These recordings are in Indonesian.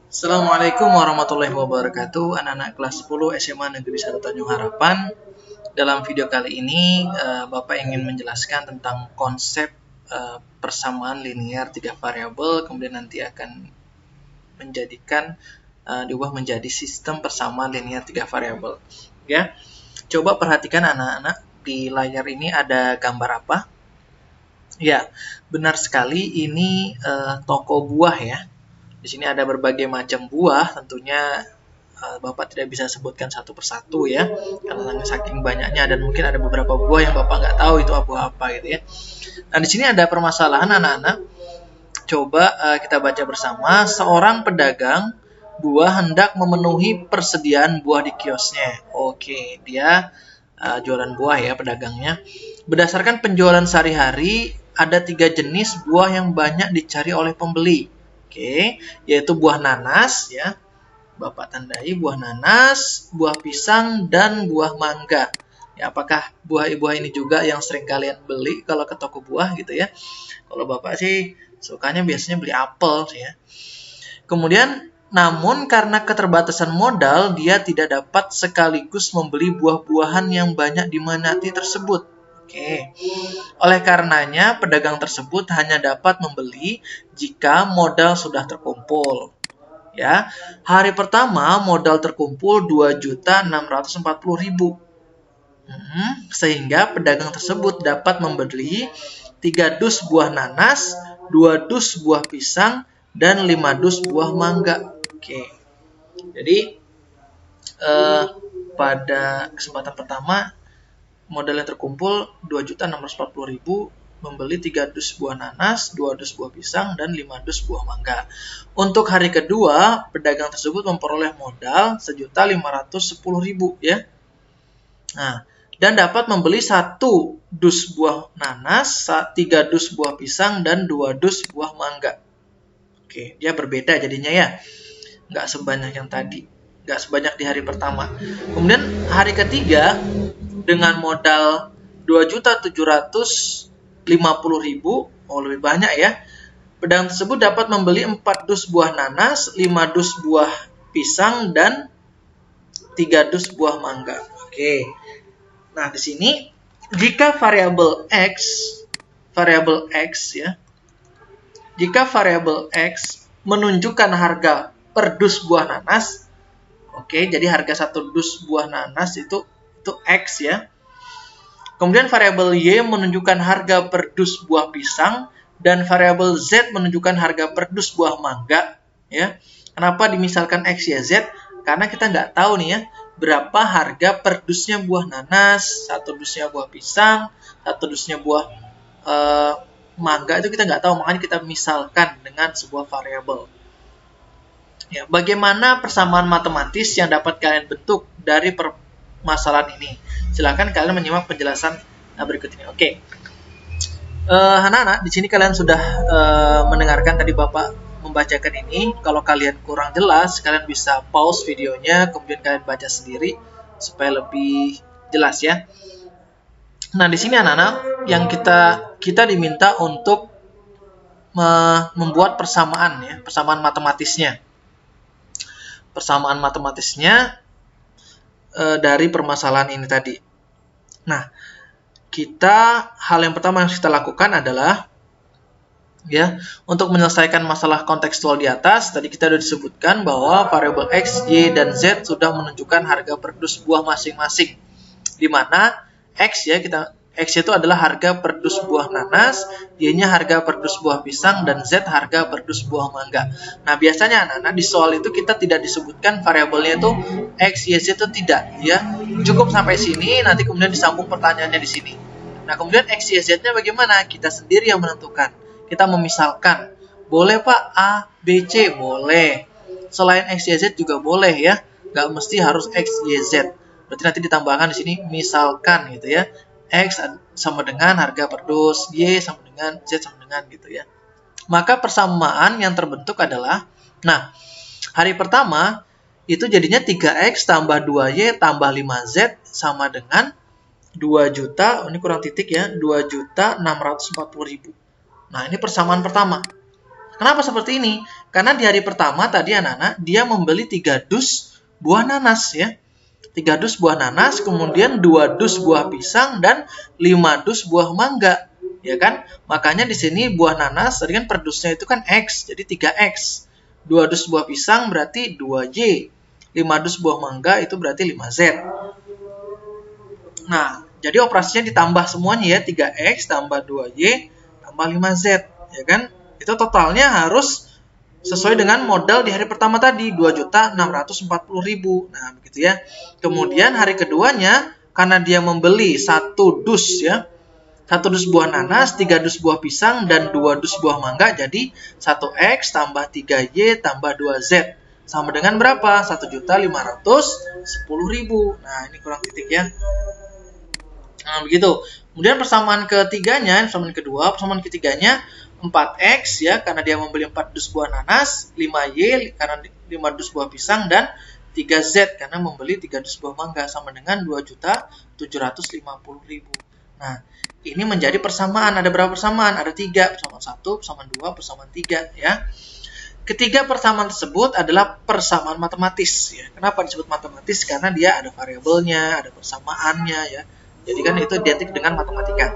Assalamualaikum warahmatullahi wabarakatuh. Anak-anak kelas 10 SMA Negeri 1 Tanjung Harapan. Dalam video kali ini Bapak ingin menjelaskan tentang konsep persamaan linear 3 variabel, kemudian nanti akan diubah menjadi sistem persamaan linear 3 variabel. Ya. Coba perhatikan anak-anak, di layar ini ada gambar apa? Ya, benar sekali, ini toko buah ya. Di sini ada berbagai macam buah, tentunya Bapak tidak bisa sebutkan satu persatu ya, karena saking banyaknya dan mungkin ada beberapa buah yang Bapak nggak tahu itu buah apa gitu ya. Nah, di sini ada permasalahan anak-anak. Coba kita baca bersama. Seorang pedagang buah hendak memenuhi persediaan buah di kiosnya. Oke, dia jualan buah ya pedagangnya. Berdasarkan penjualan sehari-hari, ada 3 jenis buah yang banyak dicari oleh pembeli. Oke, yaitu buah nanas ya. Bapak tandai buah nanas, buah pisang, dan buah mangga. Ya, apakah buah-buah ini juga yang sering kalian beli kalau ke toko buah gitu ya? Kalau Bapak sih sukanya biasanya beli apel ya. Kemudian, namun karena keterbatasan modal, dia tidak dapat sekaligus membeli buah-buahan yang banyak diminati tersebut. Oke. Oleh karenanya, pedagang tersebut hanya dapat membeli jika modal sudah terkumpul. Ya, hari pertama modal terkumpul 2.640.000. Sehingga pedagang tersebut dapat membeli 3 dus buah nanas, 2 dus buah pisang, dan 5 dus buah mangga. Oke. Jadi pada kesempatan pertama modal yang terkumpul 2.640.000, membeli 3 dus buah nanas, 2 dus buah pisang, dan 5 dus buah mangga. Untuk hari kedua, pedagang tersebut memperoleh modal 1.510.000 ya. Nah, dan dapat membeli 1 dus buah nanas, 3 dus buah pisang, dan 2 dus buah mangga. Oke, dia berbeda jadinya ya. Nggak sebanyak yang tadi. Nggak sebanyak di hari pertama. Kemudian hari ketiga, dengan modal 2.750.000, lebih banyak ya. Pedagang tersebut dapat membeli 4 dus buah nanas, 5 dus buah pisang, dan 3 dus buah mangga. Oke. Nah, di sini jika variabel X ya. Jika variabel X menunjukkan harga per dus buah nanas, oke, jadi harga 1 dus buah nanas itu X ya. Kemudian variabel Y menunjukkan harga per dus buah pisang, dan variabel Z menunjukkan harga per dus buah mangga ya. Kenapa dimisalkan X, Y, Z? Karena kita nggak tahu nih ya, berapa harga per dusnya buah nanas, 1 dusnya buah pisang, 1 dusnya buah mangga, itu kita nggak tahu, makanya kita misalkan dengan sebuah variabel. Ya, bagaimana persamaan matematis yang dapat kalian bentuk dari permasalahan ini? Silakan kalian menyimak penjelasan berikut ini. Oke. Anak-anak, di sini kalian sudah mendengarkan tadi Bapak membacakan ini. Kalau kalian kurang jelas, kalian bisa pause videonya, kemudian kalian baca sendiri supaya lebih jelas ya. Nah, di sini anak-anak yang kita diminta untuk membuat persamaan ya, persamaan matematisnya. Persamaan matematisnya dari permasalahan ini tadi. Nah, hal yang pertama yang kita lakukan adalah ya, untuk menyelesaikan masalah kontekstual di atas, tadi kita sudah disebutkan bahwa variabel X, Y, dan Z sudah menunjukkan harga per dus buah masing-masing. Di mana X itu adalah harga per dus buah nanas, Y-nya harga per dus buah pisang, dan Z harga per dus buah mangga. Nah, biasanya anak-anak di soal itu kita tidak disebutkan variabelnya itu X, Y, Z itu tidak ya. Cukup sampai sini, nanti kemudian disambung pertanyaannya di sini. Nah, kemudian X, Y, Z-nya bagaimana? Kita sendiri yang menentukan. Kita memisalkan. Boleh Pak A, B, C? Boleh. Selain X, Y, Z juga boleh ya. Nggak mesti harus X, Y, Z. Berarti nanti ditambahkan di sini misalkan gitu ya. X sama dengan harga per dus, Y sama dengan Z sama dengan gitu ya. Maka persamaan yang terbentuk adalah, nah, hari pertama itu jadinya 3X tambah 2Y tambah 5Z sama dengan 2 juta, ini kurang titik ya, 2.640.000. Nah, ini persamaan pertama. Kenapa seperti ini? Karena di hari pertama tadi anak-anak dia membeli 3 dus buah nanas ya. 3 dus buah nanas, kemudian 2 dus buah pisang dan 5 dus buah mangga. Ya kan? Makanya di sini buah nanas tadi kan per dusnya itu kan X, jadi 3X. 2 dus buah pisang berarti 2Y. 5 dus buah mangga itu berarti 5Z. Nah, jadi operasinya ditambah semuanya ya, 3X tambah 2Y tambah 5Z, ya kan? Itu totalnya harus sesuai dengan modal di hari pertama tadi, 2.640.000. Nah, begitu ya. Kemudian hari keduanya, karena dia membeli 1 dus ya, 1 dus buah nanas, 3 dus buah pisang, dan 2 dus buah mangga, jadi 1X tambah 3Y tambah 2Z. Sama dengan berapa? 1.510.000. Nah, ini kurang titik ya. Nah, begitu. Kemudian persamaan ketiganya, persamaan kedua, persamaan ketiganya 4X ya, karena dia membeli 4 dus buah nanas, 5Y karena 5 dus buah pisang, dan 3Z karena membeli 3 dus buah mangga, sama dengan 2.750.000. Nah, ini menjadi persamaan. Ada berapa persamaan? Ada 3, persamaan 1, persamaan 2, persamaan 3 ya. Ketiga persamaan tersebut adalah persamaan matematis ya. Kenapa disebut matematis? Karena dia ada variabelnya, ada persamaannya ya. Jadi kan itu identik dengan matematika.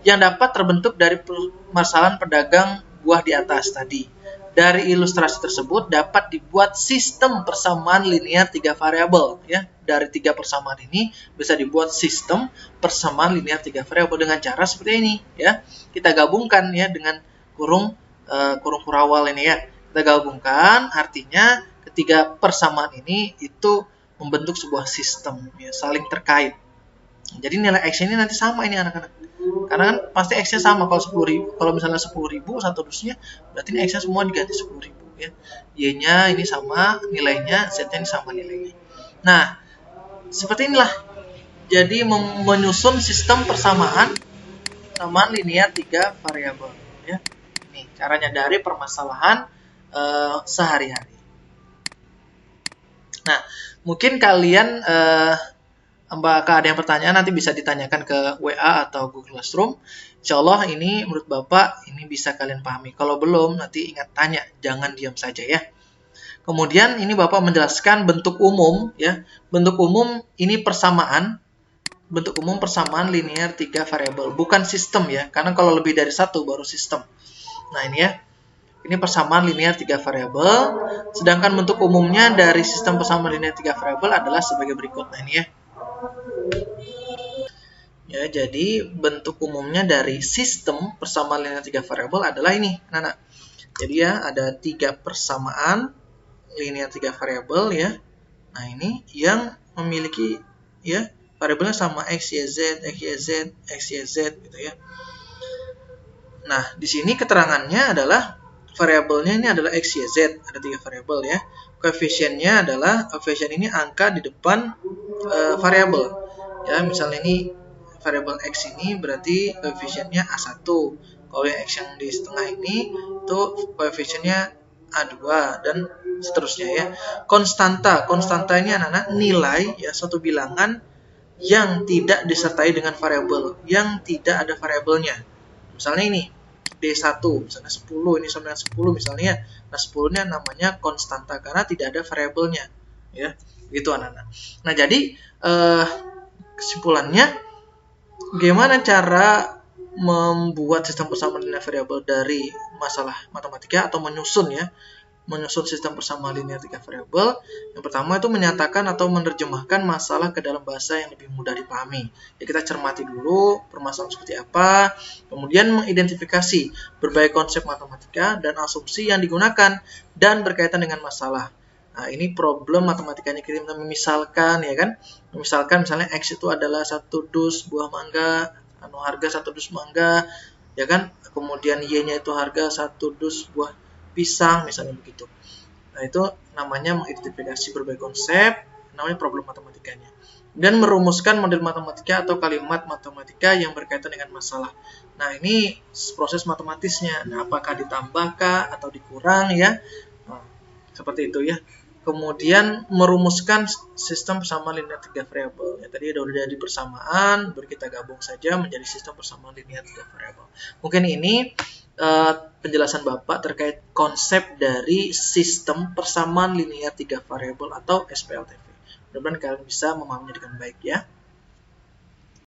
Yang dapat terbentuk dari permasalahan pedagang buah di atas tadi. Dari ilustrasi tersebut dapat dibuat sistem persamaan linear 3 variabel ya. Dari 3 persamaan ini bisa dibuat sistem persamaan linear 3 variabel dengan cara seperti ini ya. Kita gabungkan ya dengan kurung kurawal ini ya. Kita gabungkan, artinya ketiga persamaan ini itu membentuk sebuah sistem ya, saling terkait. Jadi nilai X ini nanti sama ini anak-anak. Karena kan pasti X-nya sama. Kalau 10.000, kalau misalnya 10.000 satu dusnya, berarti ini X-nya semua diganti 10.000 ya. Y-nya ini sama nilainya, Z-nya ini sama nilainya. Nah, seperti inilah. Jadi menyusun sistem persamaan linear 3 variabel ya. Ini caranya dari permasalahan sehari-hari. Nah, mungkin kalian Mbak ada yang pertanyaan, nanti bisa ditanyakan ke WA atau Google Classroom. Insya Allah ini menurut Bapak ini bisa kalian pahami. Kalau belum, nanti ingat tanya, jangan diam saja ya. Kemudian ini Bapak menjelaskan bentuk umum ya. Bentuk umum ini persamaan. Bentuk umum persamaan linear 3 variabel, bukan sistem ya. Karena kalau lebih dari 1 baru sistem. Nah, ini ya. Ini persamaan linear 3 variabel. Sedangkan bentuk umumnya dari sistem persamaan linear 3 variabel adalah sebagai berikut. Nah, ini ya. Ya, jadi bentuk umumnya dari sistem persamaan linear 3 variabel adalah ini, anak-anak. Jadi ya, ada 3 persamaan linear 3 variabel ya. Nah, ini yang memiliki ya variabelnya sama X, Y, Z, X, Y, Z, X, Y, Z gitu ya. Nah, di sini keterangannya adalah variabelnya ini adalah X, Y, Z. Ada 3 variabel ya. Koefisiennya adalah, koefisien ini angka di depan variabel. Ya, misalnya ini variabel X ini berarti koefisiennya A1. Kalau yang X yang di setengah ini itu koefisiennya A2 dan seterusnya ya. Konstanta ini anak-anak nilai ya suatu bilangan yang tidak disertai dengan variabel, yang tidak ada variabelnya. Misalnya ini D1, misalnya 10, ini sama dengan 10 misalnya. Nah, 10-nya namanya konstanta karena tidak ada variabelnya. Ya, gitu anak-anak. Nah, jadi kesimpulannya, gimana cara membuat sistem persamaan linear variabel dari masalah matematika atau menyusun sistem persamaan linear 3 variabel. Yang pertama itu menyatakan atau menerjemahkan masalah ke dalam bahasa yang lebih mudah dipahami. Ya, kita cermati dulu permasalahan seperti apa, kemudian mengidentifikasi berbagai konsep matematika dan asumsi yang digunakan dan berkaitan dengan masalah. Nah, ini problem matematikanya kita memisalkan ya kan. Misalkan misalnya X itu adalah 1 dus buah mangga, harga 1 dus mangga, ya kan. Kemudian Y-nya itu harga 1 dus buah pisang, misalnya begitu. Nah, itu namanya mengidentifikasi berbagai konsep, namanya problem matematikanya. Dan merumuskan model matematika atau kalimat matematika yang berkaitan dengan masalah. Nah, ini proses matematisnya. Nah, apakah ditambahkah atau dikurang ya? Nah, seperti itu ya. Kemudian merumuskan sistem persamaan linear 3 variabel. Ya, tadi udah di persamaan, baru kita gabung saja menjadi sistem persamaan linear 3 variabel. Mungkin ini penjelasan Bapak terkait konsep dari sistem persamaan linear 3 variabel atau SPLTV. Mudah-mudahan kalian bisa memahaminya dengan baik ya.